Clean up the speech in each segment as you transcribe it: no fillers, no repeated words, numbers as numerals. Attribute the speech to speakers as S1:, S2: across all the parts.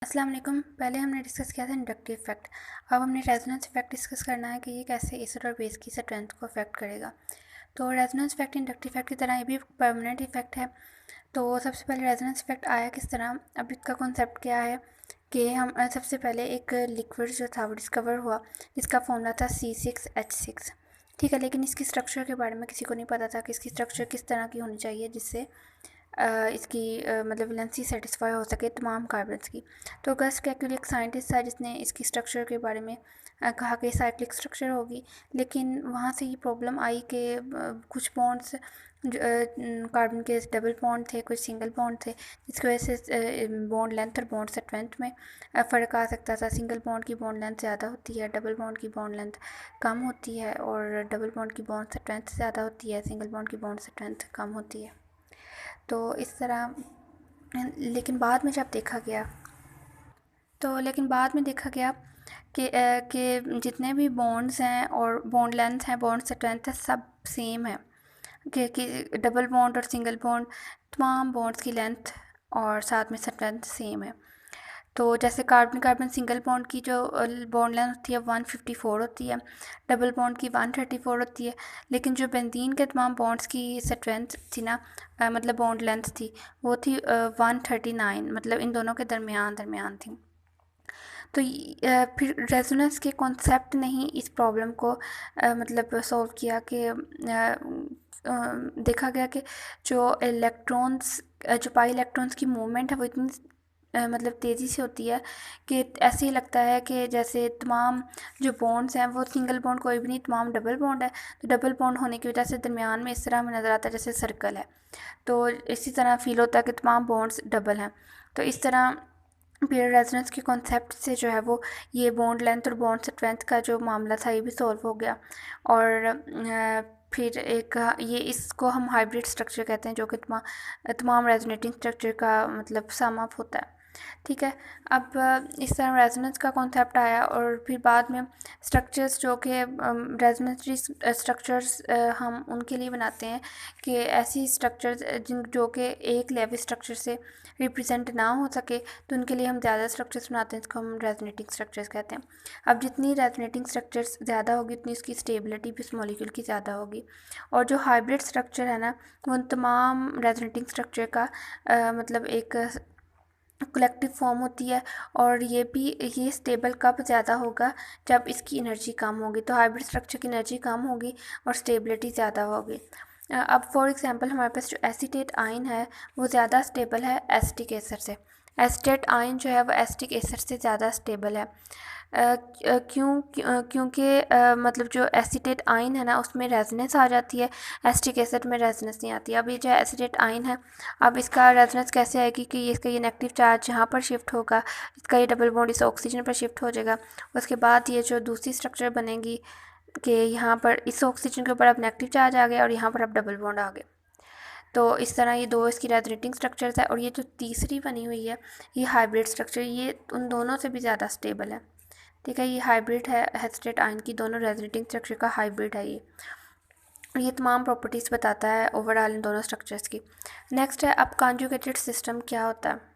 S1: अस्सलाम वालेकुम। पहले हमने डिस्कस किया था इंडक्टिव इफेक्ट। अब हमने रेजोनेंस इफेक्ट डिस्कस करना है कि ये कैसे एसिड और बेस की स्ट्रेंथ को अफेक्ट करेगा। तो रेजोनेंस इफेक्ट इंडक्टिव इफेक्ट की तरह ये भी परमानेंट इफेक्ट है। तो सबसे पहले रेजोनेंस इफेक्ट आया किस तरह, अब इसका कॉन्सेप्ट क्या है कि हम सबसे पहले एक लिक्विड जो था वो डिस्कवर हुआ जिसका फॉर्मूला था C6H6। ठीक है, लेकिन इसकी स्ट्रक्चर के बारे में किसी को नहीं पता था कि इसकी स्ट्रक्चर किस तरह की होनी चाहिए जिससे इसकी मतलब वैलेंसी सेटिस्फाई हो सके तमाम कार्बन्स की। तो गस्ट केकुले एक साइंटिस्ट था जिसने इसकी स्ट्रक्चर के बारे में कहा कि साइक्लिक स्ट्रक्चर होगी, लेकिन वहाँ से ये प्रॉब्लम आई कि कुछ बॉन्ड्स कार्बन के डबल बॉन्ड थे, कुछ सिंगल बॉन्ड थे, जिसकी वजह से बॉन्ड लेंथ और बॉन्ड स्ट्रेंथ में फ़र्क आ सकता था। सिंगल बॉन्ड की बॉन्ड लेंथ ज़्यादा होती है, डबल बॉन्ड की बॉन्ड लेंथ कम होती है, और डबल बॉन्ड की बॉन्ड स्ट्रेंथ ज़्यादा होती है, सिंगल बॉन्ड की बॉन्ड स्ट्रेंथ कम होती है। तो इस तरह लेकिन बाद में जब देखा गया लेकिन बाद में देखा गया कि जितने भी बॉन्ड्स हैं और बॉन्ड लेंथ हैं, बॉन्ड स्ट्रेंथ है, सब सेम है। कि डबल बॉन्ड और सिंगल बॉन्ड, तमाम बॉन्ड्स की लेंथ और साथ में स्ट्रेंथ सेम है। तो जैसे कार्बन कार्बन सिंगल बॉन्ड की जो बॉन्ड लेंथ होती है 154 होती है, डबल बॉन्ड की 134 होती है, लेकिन जो बेंजीन के तमाम बॉन्ड्स की स्ट्रेंथ थी ना, मतलब बॉन्ड लेंथ थी, वो थी 139, मतलब इन दोनों के दरमियान दरमियान थी। तो फिर रेजोनेंस के कॉन्सेप्ट ने ही इस प्रॉब्लम को मतलब सॉल्व किया कि देखा गया कि जो इलेक्ट्रॉन्स जो पाई इलेक्ट्रॉन्स की मूवमेंट है वो इतनी मतलब तेज़ी से होती है कि ऐसे ही लगता है कि जैसे तमाम जो बॉन्ड्स हैं वो सिंगल बॉन्ड कोई भी नहीं, तमाम डबल बॉन्ड है। तो डबल बॉन्ड होने की वजह से दरमियान में इस तरह में नज़र आता है जैसे सर्कल है। तो इसी तरह फील होता है कि तमाम बॉन्ड्स डबल हैं। तो इस तरह फिर रेजोनेंस के कॉन्सेप्ट से जो है वो ये बॉन्ड लेंथ और बॉन्ड स्ट्रेंथ का जो मामला था ये भी सॉल्व हो गया। और फिर एक ये इसको हम हाइब्रिड स्ट्रक्चर कहते हैं, जो कि तमाम रेजोनेटिंग स्ट्रक्चर का मतलब सम अप होता है। ठीक है, अब इस तरह रेजोनेंस का कॉन्सेप्ट आया, और फिर बाद में स्ट्रक्चर्स जो कि रेजोनेटरी स्ट्रक्चर्स हम उनके लिए बनाते हैं कि ऐसी स्ट्रक्चर्स जिन जो कि एक लेवल स्ट्रक्चर से रिप्रेजेंट ना हो सके, तो उनके लिए हम ज़्यादा स्ट्रक्चर्स बनाते हैं, इसको हम रेजोनेटिंग स्ट्रक्चर्स कहते हैं। अब जितनी रेजोनेटिंग स्ट्रक्चर्स ज़्यादा होगी उतनी उसकी स्टेबिलिटी भी उस मॉलिक्यूल की ज़्यादा होगी। और जो हाइब्रिड स्ट्रक्चर है ना, वो उन तमाम रेजोनेटिंग स्ट्रक्चर का मतलब एक कलेक्टिव फॉर्म होती है। और ये स्टेबल कब ज़्यादा होगा, जब इसकी एनर्जी कम होगी। तो हाइब्रिड स्ट्रक्चर की एनर्जी कम होगी और स्टेबिलिटी ज़्यादा होगी। अब फॉर एग्जांपल हमारे पास जो एसीटेट आयन है वो ज़्यादा स्टेबल है एसिटिक एसिड से। एसीटेट आयन जो है वो एसिटिक एसिड से ज़्यादा स्टेबल है। क्योंकि मतलब जो एसीटेट आयन है ना उसमें रेजोनेंस आ जाती है, एसिटिक एसिड में रेजोनेंस नहीं आती। अब ये जो एसीटेट आयन है, अब इसका रेजोनेंस कैसे आएगी कि इसका ये नेगेटिव चार्ज यहाँ पर शिफ्ट होगा, इसका ये डबल बॉन्ड इस ऑक्सीजन पर शिफ्ट हो जाएगा। उसके बाद ये जो दूसरी स्ट्रक्चर बनेगी कि यहाँ पर इस ऑक्सीजन के ऊपर अब नेगेटिव चार्ज आ गया और यहाँ पर अब डबल बॉन्ड आ गया। तो इस तरह ये दो इसकी रेजोनेटिंग स्ट्रक्चर्स है। और ये जो तीसरी बनी हुई है ये हाइब्रिड स्ट्रक्चर, ये उन दोनों से भी ज़्यादा स्टेबल है। ठीक है, ये हाइब्रिड है एसिटेट आयन की, दोनों रेजोनेटिंग स्ट्रक्चर का हाइब्रिड है ये तमाम प्रॉपर्टीज़ बताता है ओवरऑल इन दोनों स्ट्रक्चर्स की। नेक्स्ट है, अब कॉन्जुगेटेड सिस्टम क्या होता है।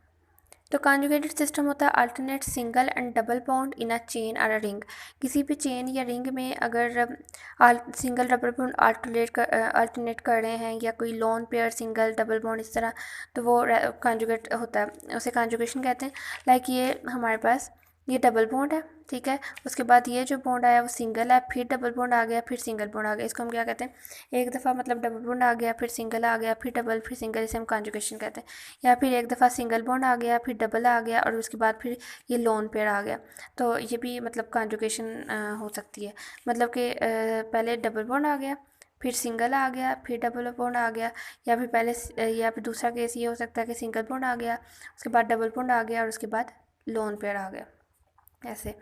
S1: तो कॉन्जुगेटेड सिस्टम होता है alternate single and double bond in a chain और अ रिंग। किसी भी चेन या रिंग में अगर सिंगल डबल बॉन्ड अल्टरनेट कर रहे हैं, या कोई lone pair single double bond इस तरह, तो वो कॉन्जुगेट होता है, उसे कॉन्जुगेशन कहते हैं। लाइक ये हमारे पास ये डबल बॉन्ड है, ठीक है, उसके बाद ये जो बॉन्ड आया वो सिंगल है, फिर डबल बॉन्ड आ गया, फिर सिंगल बॉन्ड आ गया। इसको हम क्या कहते हैं, एक दफ़ा मतलब डबल बॉन्ड आ गया, फिर सिंगल आ गया, फिर डबल, फिर सिंगल, इसे हम कॉन्जुगेशन कहते हैं। या फिर एक दफ़ा सिंगल बॉन्ड आ गया, फिर डबल आ गया, और उसके बाद फिर ये लोन पेयर आ गया। तो ये भी मतलब कॉन्जुगेशन हो सकती है। मतलब कि पहले डबल बॉन्ड आ गया, फिर सिंगल आ गया, फिर डबल बॉन्ड आ गया, या फिर या फिर दूसरा केस ये हो सकता है कि सिंगल बॉन्ड आ गया, उसके बाद डबल बॉन्ड आ गया, और उसके बाद लोन पेयर आ गया, ऐसे।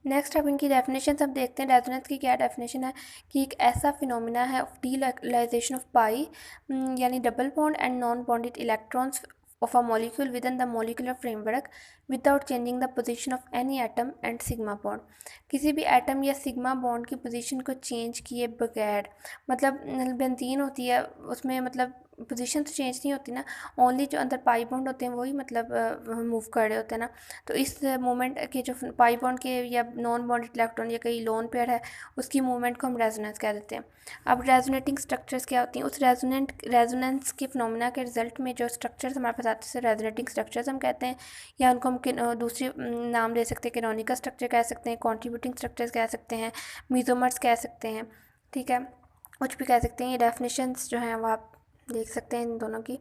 S1: नेक्स्ट अब इनकी डेफिनेशन अब देखते हैं। रेजोनेंस की क्या डेफिनेशन है कि एक ऐसा फिनोमिना है ऑफ डीलोकलाइजेशन ऑफ पाई, यानी double bond and non bonded electrons of a molecule within the molecular framework without changing the position of any atom and sigma bond। किसी भी एटम या सिग्मा बॉन्ड की पोजीशन को change किए बगैर, मतलब benzene होती है उसमें मतलब पोजीशन तो चेंज नहीं होती ना, ओनली जो अंदर पाई बॉन्ड होते हैं वही मतलब मूव कर रहे होते हैं ना। तो इस मूवमेंट के जो पाई बॉन्ड के या नॉन बॉन्डेड इलेक्ट्रॉन या कहीं लोन पेयर है उसकी मूवमेंट को हम रेजोनेंस कह देते हैं। अब रेजोनेटिंग स्ट्रक्चर्स क्या होती हैं, उस रेजोनेंस के फिनोमेना के रिजल्ट में जो स्ट्रक्चर्स हमारे पास आते हैं रेजोनेटिंग स्ट्रक्चर्स हम कहते हैं, या उनको हम दूसरी नाम दे सकते हैं, कैनोनिकल स्ट्रक्चर कह सकते हैं, कॉन्ट्रीब्यूटिंग स्ट्रक्चर्स कह सकते हैं, मीजोमर्स कह सकते हैं, ठीक है, कुछ भी कह सकते हैं। ये डेफिनेशंस जो हैं वो आप देख सकते हैं इन दोनों की।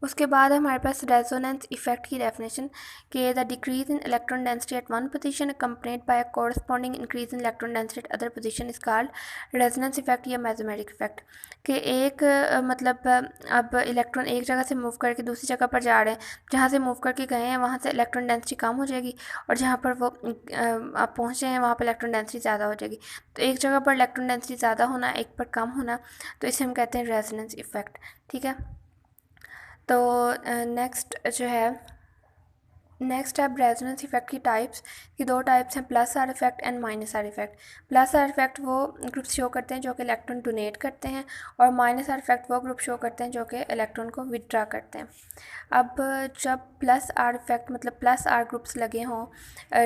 S1: उसके बाद हमारे पास रेजोनेंस इफेक्ट की डेफिनेशन कि the decrease in electron density at one position accompanied by a corresponding increase in electron density at other position is called resonance effect या मैथमेटिक इफेक्ट। कि एक मतलब अब इलेक्ट्रॉन एक जगह से मूव करके दूसरी जगह पर जा रहे हैं, जहाँ से मूव करके गए हैं वहाँ से इलेक्ट्रॉन डेंसिटी कम हो जाएगी, और जहाँ पर वो आप पहुँचे हैं वहाँ पर इलेक्ट्रॉन डेंसिटी ज़्यादा हो जाएगी। तो एक जगह पर इलेक्ट्रॉन डेंसिटी ज़्यादा होना, एक पर कम होना, तो इसे हम कहते हैं रेजोनेंस इफेक्ट, ठीक है। तो नेक्स्ट जो है, नेक्स्ट है रेजोनेंस इफेक्ट की टाइप्स, की दो टाइप्स हैं, plus are effect and minus are effect. Plus are effect वो ग्रुप शो करते हैं जो कि इलेक्ट्रॉन डोनेट करते हैं, और माइनस आर इफेक्ट वो ग्रुप शो करते हैं जो कि इलेक्ट्रॉन को विदड्रा करते हैं। अब जब प्लस आर इफेक्ट मतलब प्लस आर ग्रुप्स लगे हों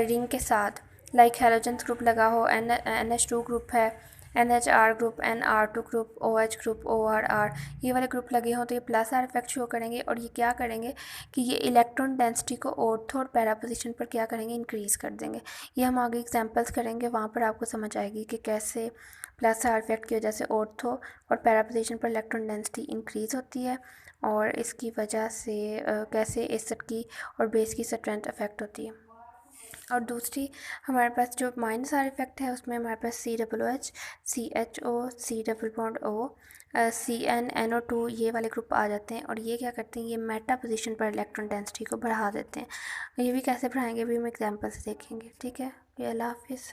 S1: रिंग के साथ, लाइक हैलोजेंस ग्रुप लगा हो, NH2 ग्रुप है, NHR group, NR2 group, OH group, ORR, ये वाले ग्रुप लगे हों तो ये प्लस आर इफेक्ट शो करेंगे, और ये क्या करेंगे कि ये इलेक्ट्रॉन डेंसिटी को ऑर्थो और पैरा पोजीशन पर क्या करेंगे, इंक्रीज़ कर देंगे। ये हम आगे एग्जांपल्स करेंगे, वहाँ पर आपको समझ आएगी कि कैसे प्लस आर इफेक्ट की वजह से ऑर्थो और पैरा पोजीशन पर इलेक्ट्रॉन डेंसिटी इंक्रीज़ होती है, और इसकी वजह से कैसे एसिड की और बेस की स्ट्रेंथ अफेक्ट होती है। और दूसरी हमारे पास जो माइनस आर इफेक्ट है उसमें हमारे पास COOH, CHO, C double bond O, CnNO2 ये वाले ग्रुप आ जाते हैं, और ये क्या करते हैं, ये मेटा पोजीशन पर इलेक्ट्रॉन डेंसिटी को बढ़ा देते हैं। ये भी कैसे बढ़ाएंगे भी हम एग्जांपल से देखेंगे, ठीक है। ये अल्लाह हाफिज़।